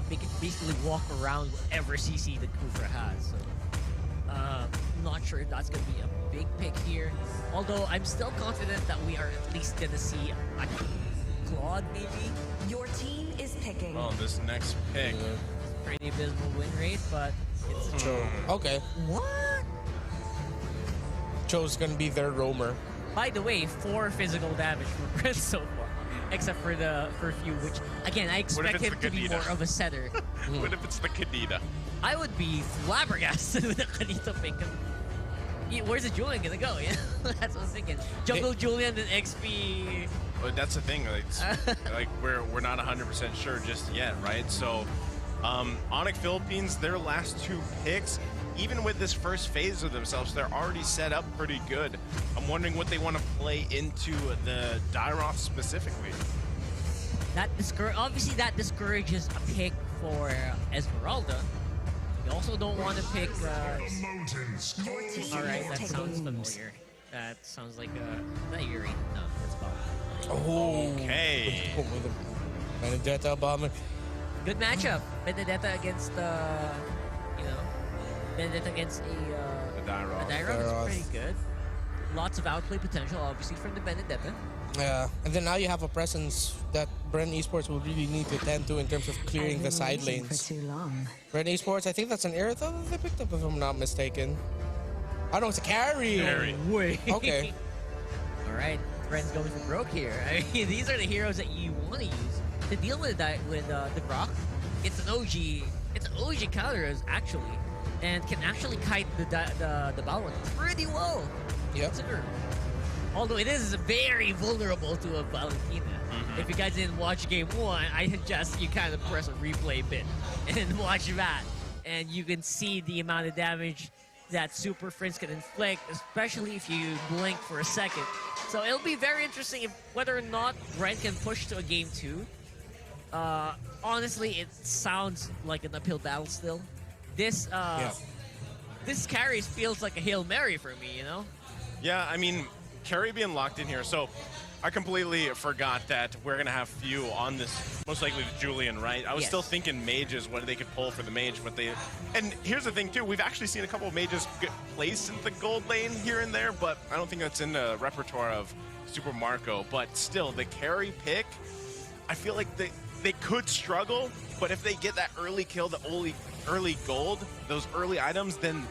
They can basically walk around whatever CC the Kufra has. So, I'm not sure if that's going to be a big pick here. Although I'm still confident that we are at least going to see a Claude, maybe. Your team is picking. Oh, this next pick. Pretty abysmal win rate, but it's Cho. Okay. What? Cho's gonna be their roamer. By the way, 4 physical damage from Brent so far, except for the few, which again I expect him to be more of a setter. What if it's the Kadita? I would be flabbergasted with a Kadita pick. Where's the Julian gonna go? Yeah, that's what I was thinking. Jungle Julian and XP. Well, that's the thing. Like we're not 100% sure just yet, right? So, ONIC Philippines, their last 2 picks, even with this first phase of themselves, they're already set up pretty good. I'm wondering what they want to play into the Dairoth specifically. Obviously that discourages a pick for Esmeralda. You also don't want to pick. Alright, that sounds familiar. That sounds like not Yuri. No, that's Bob. Oh. Okay. Benedetta bomber. Good matchup. Benedetta against Benedetta against a Dairoth. Dairoth is pretty good. Lots of outplay potential, obviously, from the Benedetta. Yeah, and then now you have a presence that BREN eSports will really need to tend to in terms of clearing the side lanes. For too long. BREN eSports, I think that's an Aerith that they picked up, if I'm not mistaken. Oh no, it's a carry. Carry. Wait. Okay. All right, BREN's going for broke here. I mean, these are the heroes that you want to use to deal with the Brock. It's an OG. It's an OG counters actually, and can actually kite the Balrog pretty well. Yep. Consider. Although it is very vulnerable to a Valentina. If you guys didn't watch game 1, I suggest you kind of press a replay bit and watch that, and you can see the amount of damage that Super Friends can inflict, especially if you blink for a second. So it'll be very interesting if whether or not BREN can push to a game 2. Honestly, it sounds like an uphill battle still. This this carry feels like a Hail Mary for me, you know? Yeah, I mean, carry being locked in here. So I completely forgot that we're going to have few on this, most likely the Julian, right? I was still thinking mages, what they could pull for the mage, but they... And here's the thing, too. We've actually seen a couple of mages get placed in the gold lane here and there, but I don't think that's in the repertoire of Super Marco. But still, the carry pick, I feel like they could struggle, but if they get that early kill, the early gold, those early items, then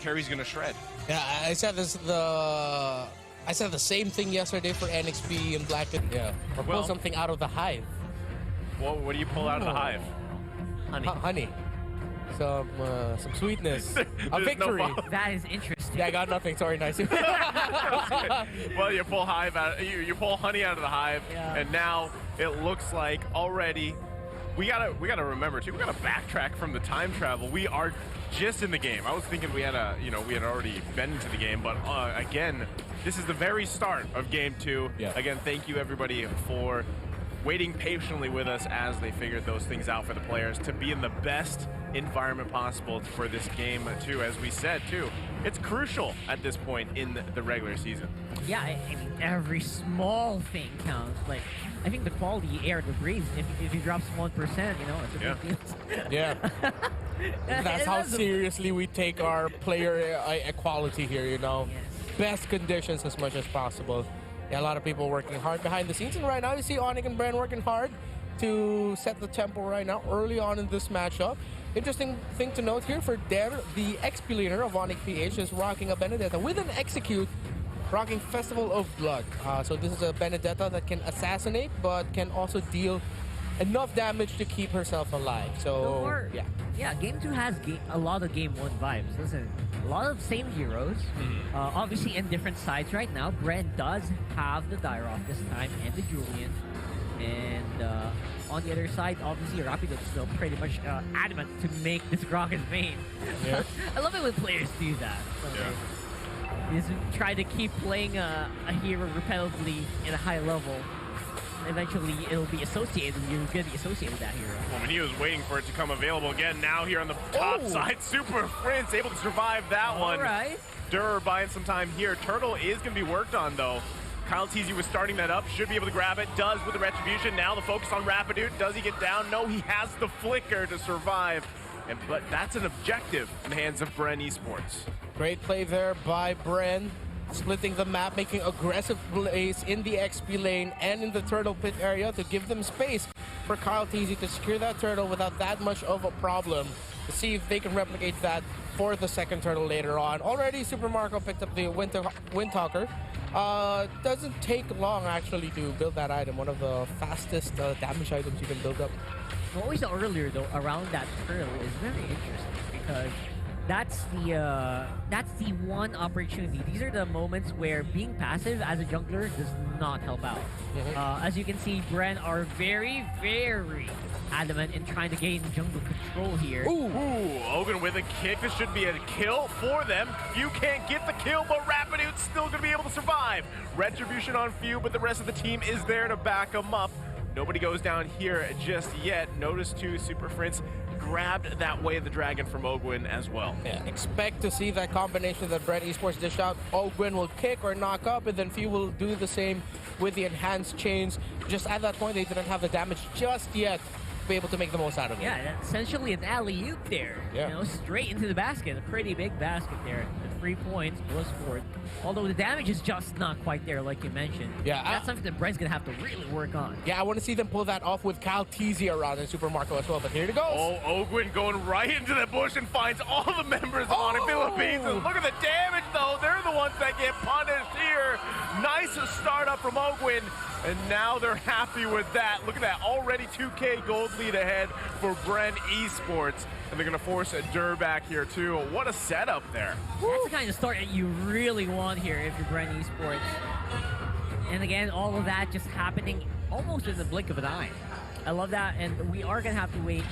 carry's going to shred. Yeah, I said the same thing yesterday for NXP and Black. Yeah, or pull something out of the hive. Well, what do you pull out of the hive? Honey. Honey. Some sweetness. A victory. That is interesting. Yeah, I got nothing. Sorry, nice. Well, you pull hive out. You pull honey out of the hive, and now it looks like already. We gotta remember too. We gotta backtrack from the time travel. We are just in the game. I was thinking we had already been into the game, but again, this is the very start of game 2. Yeah. Again, thank you everybody for waiting patiently with us as they figured those things out for the players to be in the best environment possible for this game too. As we said too, it's crucial at this point in the regular season. Yeah, I mean, every small thing counts. Like, I think the quality air to breathe, if he drops 1%, you know, it's a big deal. Yeah. That's how seriously we take our player equality here, you know. Yes. Best conditions as much as possible. Yeah, a lot of people working hard behind the scenes, and right now you see ONIC and BREN working hard to set the tempo right now early on in this matchup. Interesting thing to note here for Der, the XP leader of ONIC PH, is rocking a Benedetta with an execute, rocking Festival of Blood. So this is a Benedetta that can assassinate, but can also deal enough damage to keep herself alive. So, yeah, Game 2 has a lot of Game 1 vibes. Listen, a lot of same heroes, obviously in different sides right now. BREN does have the Dairoth this time and the Julian. And on the other side, obviously, Rapido is still pretty much adamant to make this Grok his main. Yeah. I love it when players do that. So they just try to keep playing a hero repetitively at a high level. Eventually, it'll be associated. You're going to be associated with that hero. Well, when he was waiting for it to come available again, now here on the top side, Super Prince able to survive that one. All right. Durr buying some time here. Turtle is going to be worked on, though. Kyle Teasy was starting that up, should be able to grab it, does with the Retribution. Now the focus on Rapidoot. Does he get down? No, he has the flicker to survive. But that's an objective in the hands of BREN eSports. Great play there by BREN, splitting the map, making aggressive plays in the XP lane and in the turtle pit area to give them space for Kyle Teasy to secure that turtle without that much of a problem. To see if they can replicate that for the second turtle later on. Already Super Marco picked up the Windtalker. Doesn't take long actually to build that item. One of the fastest damage items you can build up. What we saw earlier though around that turtle is very interesting because that's the one opportunity. These are the moments where being passive as a jungler does not help out. As you can see, BREN are very, very adamant in trying to gain jungle control here. Ooh, Ogun with a kick. This should be a kill for them. Few can't get the kill, but Rapidoot's still going to be able to survive. Retribution on Few, but the rest of the team is there to back them up. Nobody goes down here just yet. Notice too, Super Prince grabbed that Way of the Dragon from Ogwin as well. Yeah, expect to see that combination that BREN eSports dished out. Ogwin will kick or knock up, and then Few will do the same with the enhanced chains. Just at that point, they didn't have the damage just yet to be able to make the most out of it. Yeah, essentially an alley-oop there. Yeah. You know, straight into the basket. A pretty big basket there. At 3 points was scored. Although the damage is just not quite there, like you mentioned. Yeah, that's something that BREN's gonna have to really work on. Yeah, I want to see them pull that off with Kyle Teasy around and Super Marco as well, but here it goes. Oh, Ogwin going right into the bush and finds all the members of ONIC Philippines. And look at the damage, though. They're the ones that get punished here. Nice startup from Ogwin, and now they're happy with that. Look at that, already 2K gold lead ahead for BREN eSports. And they're going to force a Dur back here, too. What a setup there. That's the kind of start that you really want here if you're BREN eSports. And again, all of that just happening almost in the blink of an eye. I love that, and we are going to have to wait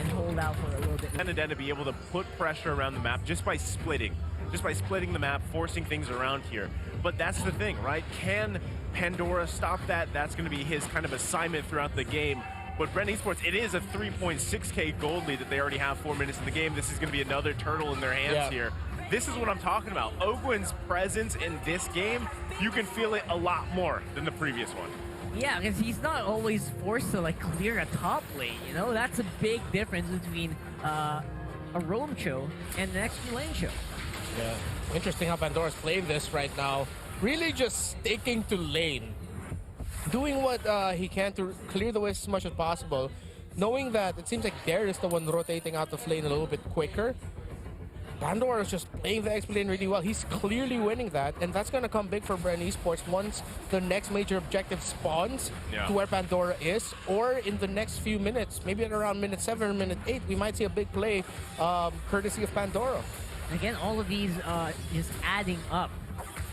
and hold out for a little bit. And then to be able to put pressure around the map just by splitting the map, forcing things around here. But that's the thing, right? Can Pandora stop that? That's going to be his kind of assignment throughout the game. But BREN eSports, it is a 3.6K gold lead that they already have 4 minutes in the game. This is going to be another turtle in their hands here. This is what I'm talking about. Ogwin's presence in this game, you can feel it a lot more than the previous one. Yeah, because he's not always forced to like clear a top lane, you know? That's a big difference between a roam show and an XP lane show. Yeah, interesting how Pandora's playing this right now. Really just sticking to lane. Doing what he can to clear the waste as much as possible. Knowing that it seems like Dare is the one rotating out of lane a little bit quicker. Pandora is just playing the XP lane really well. He's clearly winning that, and that's going to come big for BREN eSports once the next major objective spawns to where Pandora is, or in the next few minutes, maybe at around minute 7 or minute 8, we might see a big play courtesy of Pandora. Again, all of these just adding up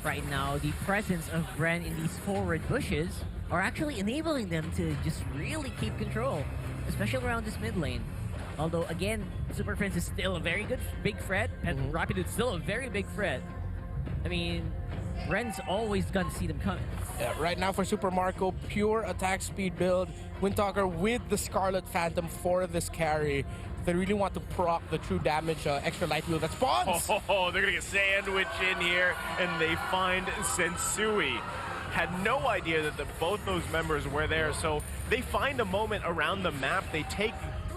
right now. The presence of BREN in these forward bushes are actually enabling them to just really keep control, especially around this mid lane. Although, again, Super Prince is still a very good big threat, and Rapidoot is still a very big threat. I mean, BREN's always gonna see them coming. Yeah, right now for Super Marco, pure attack speed build. Windtalker with the Scarlet Phantom for this carry. They really want to proc the true damage extra light wheel that spawns. Oh, they're gonna get sandwiched in here, and they find Sensui. Had no idea that both those members were there, so they find a moment around the map.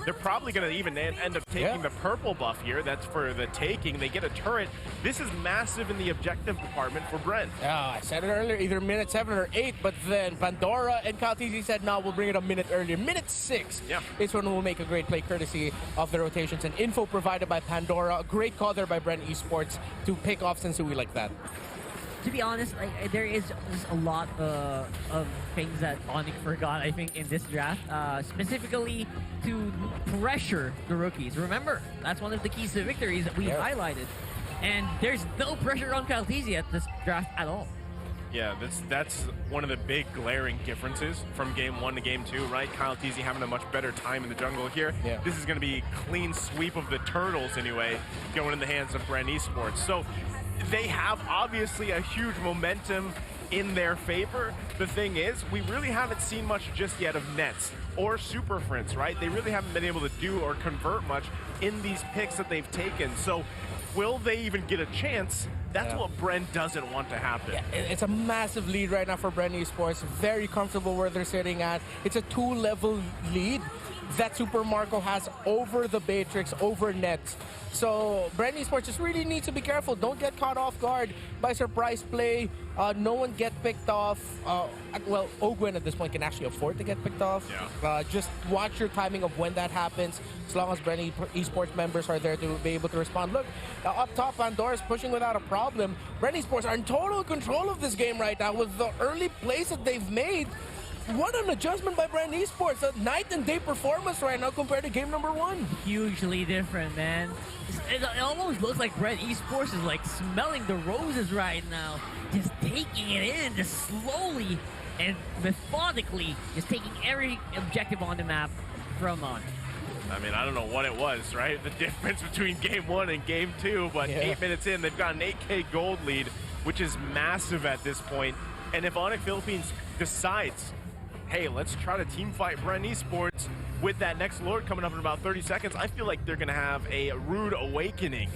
They're probably going to even end up taking the purple buff here. That's for the taking. They get a turret. This is massive in the objective department for BREN. Yeah, I said it earlier, either minute 7 or 8, but then Pandora and Kyle Teasy said, no, we'll bring it a minute earlier. Minute 6 is when we'll make a great play courtesy of the rotations and info provided by Pandora. A great call there by BREN eSports to pick off Sensui like that. To be honest, like, there is just a lot of things that ONIC forgot, I think, in this draft, specifically to pressure the rookies. Remember, that's one of the keys to victories that we highlighted. And there's no pressure on Kyle Teasy at this draft at all. Yeah, that's one of the big glaring differences from game 1 to game 2, right? Kyle Teasy having a much better time in the jungle here. Yeah. This is going to be clean sweep of the turtles anyway, going in the hands of BREN eSports. So they have obviously a huge momentum in their favor. The thing is, we really haven't seen much just yet of Nets or Super Prince, right? They really haven't been able to do or convert much in these picks that they've taken. So will they even get a chance That's Yeah. what BREN doesn't want to happen. Yeah, it's a massive lead right now for BREN eSports. Very comfortable where they're sitting at. It's a 2-level lead that Super Marco has over the Matrix, over Nets. So BREN eSports just really needs to be careful. Don't get caught off guard by surprise play. No one get picked off. Well, Ogwen at this point can actually afford to get picked off. Yeah. Just watch your timing of when that happens. As long as BREN eSports members are there to be able to respond. Look, up top, Pandora's pushing without a problem. BREN eSports are in total control of this game right now with the early plays that they've made. What an adjustment by BREN eSports. A night and day performance right now compared to game number 1. Hugely different, man. It almost looks like BREN eSports is like smelling the roses right now. Just taking it in, just slowly and methodically, just taking every objective on the map from on. I mean, I don't know what it was, right? The difference between game 1 and game 2, but 8 minutes in, they've got an 8K gold lead, which is massive at this point. And if ONIC Philippines decides, hey, let's try to team fight BREN eSports with that next Lord coming up in about 30 seconds, I feel like they're going to have a rude awakening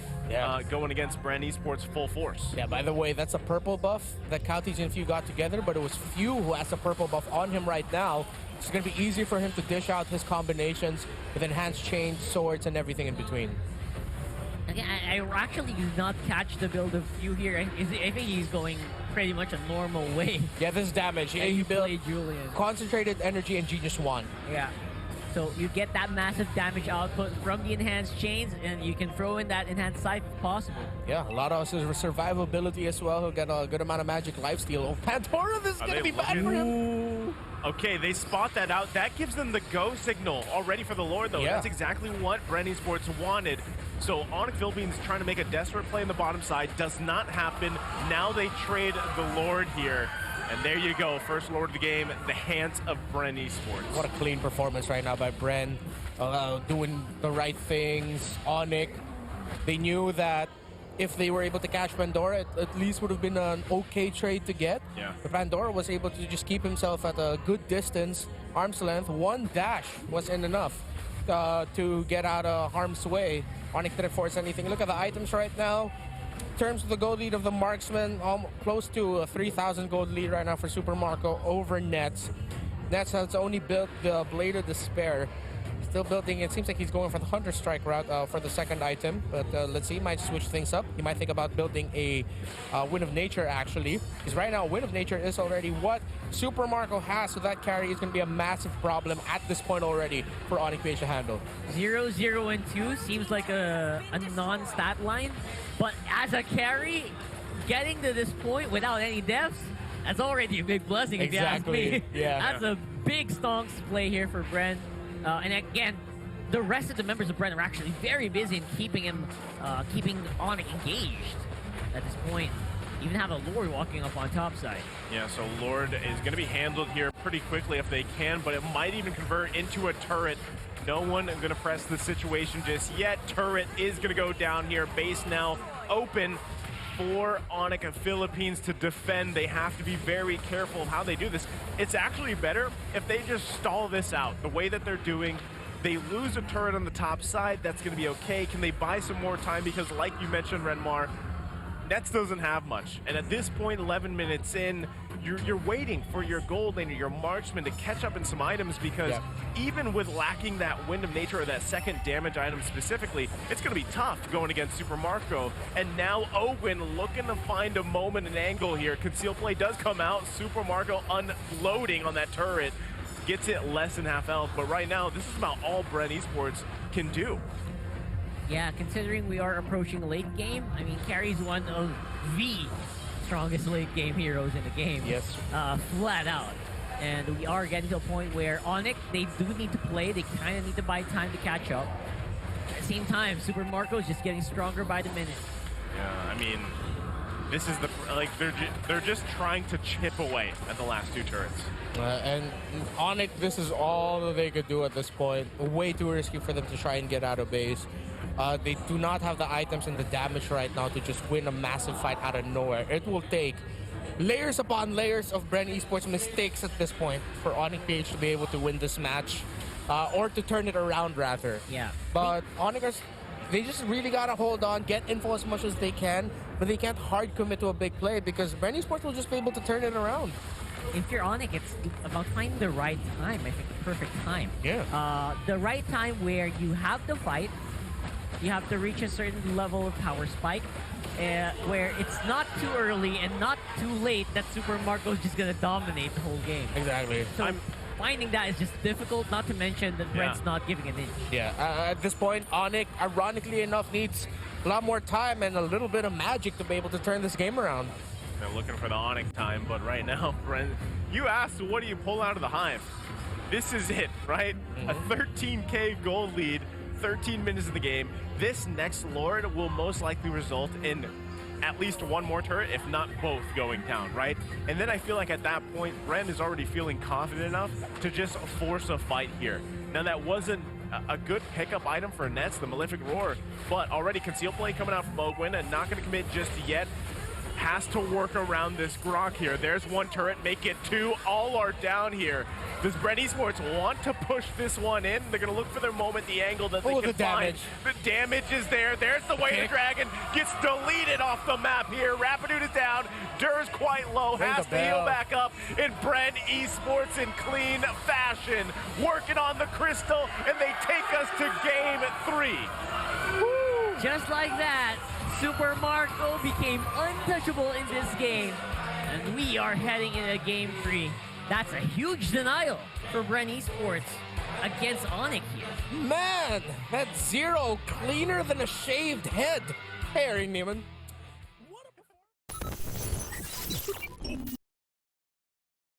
going against BREN eSports full force. Yeah, by the way, that's a purple buff that Kautis and Few got together, but it was Few who has a purple buff on him right now. It's going to be easier for him to dish out his combinations with enhanced chains, swords, and everything in between. Again, I actually did not catch the build of Few here. I think he's going pretty much a normal way. Yeah, this damage. Yeah, he built Julian. concentrated energy and Genius Swan. Yeah. So you get that massive damage output from the enhanced chains, and you can throw in that enhanced scythe if possible. Yeah, a lot of survivability as well. He'll get a good amount of magic lifesteal. Oh, Pandora, this is going to be bad for him. Okay, they spot that out. That gives them the go signal already for the Lord, though. Yeah. That's exactly what BREN eSports wanted. So ONIC Philippines trying to make a desperate play on the bottom side. Does not happen. Now they trade the Lord here. And there you go. First Lord of the game, the hands of BREN eSports. What a clean performance right now by BREN. Doing the right things. ONIC, they knew that if they were able to catch Pandora, it at least would have been an okay trade to get. Yeah. But Pandora was able to just keep himself at a good distance, arm's length. One dash wasn't enough to get out of harm's way. ONIC didn't force anything. Look at the items right now. In terms of the gold lead of the marksman, close to a 3,000 gold lead right now for Super Marco over Nets. Nets has only built the Blade of Despair. Still building. It seems like he's going for the Hunter Strike route for the second item. But let's see. He might switch things up. He might think about building a Wind of Nature, actually. Because right now, Wind of Nature is already what Super Marco has. So that carry is going to be a massive problem at this point already for ONIC PH to handle. 0, 0, and 2 seems like a non-stat line. But as a carry, getting to this point without any deaths, that's already a big blessing, if you ask me. Yeah. That's a big stonks play here for BREN. And again, the rest of the members of BREN are actually very busy in keeping ONIC engaged at this point. Even have a Lord walking up on top side. Yeah, so Lord is going to be handled here pretty quickly if they can, but it might even convert into a turret. No one going to press the situation just yet. Turret is going to go down here. Base now open for ONIC Philippines to defend. They have to be very careful of how they do this. It's actually better if they just stall this out. The way that they're doing, they lose a turret on the top side. That's going to be okay. Can they buy some more time? Because like you mentioned, Renmar, Nets doesn't have much. And at this point, 11 minutes in, you're waiting for your gold lane or your marksman to catch up in some items because even with lacking that Wind of Nature or that second damage item specifically, it's going to be tough going against Super Marco. And now Owen looking to find a moment and angle here. Conceal play does come out. Super Marco unloading on that turret. Gets it less than half health. But right now, this is about all BREN eSports can do. Yeah, considering we are approaching late game, I mean, Carry's one of the strongest late game heroes in the game. Yes. Flat out. And we are getting to a point where ONIC, they do need to play. They kind of need to buy time to catch up. At the same time, Super Marco is just getting stronger by the minute. Yeah, I mean, this is they're just trying to chip away at the last two turrets. And ONIC, this is all that they could do at this point. Way too risky for them to try and get out of base. They do not have the items and the damage right now to just win a massive fight out of nowhere. It will take layers upon layers of BREN eSports mistakes at this point for ONIC PH to be able to win this match. Or to turn it around, rather. Yeah. But ONIC, they just really gotta hold on, get info as much as they can, but they can't hard commit to a big play because BREN eSports will just be able to turn it around. If you're ONIC, it's about finding the right time. I think the perfect time. Yeah. The right time where you have the fight, you have to reach a certain level of power spike, where it's not too early and not too late that Super Marco's just gonna dominate the whole game. Exactly. So finding that is just difficult, not to mention that BREN's not giving an inch. Yeah, at this point, ONIC, ironically enough, needs a lot more time and a little bit of magic to be able to turn this game around. They're looking for the ONIC time, but right now, BREN, you asked what do you pull out of the Hive? This is it, right? A 13K gold lead, 13 minutes of the game. This next Lord will most likely result in at least one more turret, if not both, going down, right? And then I feel like at that point, BREN is already feeling confident enough to just force a fight here. Now that wasn't a good pickup item for Nets, the Malefic Roar, but already Conceal Play coming out from Ogwin and not gonna commit just yet. Has to work around this Grok here. There's one turret, make it two. All are down here. Does BREN eSports want to push this one in? They're going to look for their moment, the angle that they can find. The damage is there. There's the way the Dragon gets deleted off the map here. Rapidoon is down. Dur's quite low. Has to heal back up. And BREN eSports in clean fashion. Working on the crystal, and they take us to game 3. Woo! Just like that, Super Marco became untouchable in this game, and we are heading into game 3. That's a huge denial for BREN eSports against ONIC here. Man, that zero cleaner than a shaved head. Harry Neiman.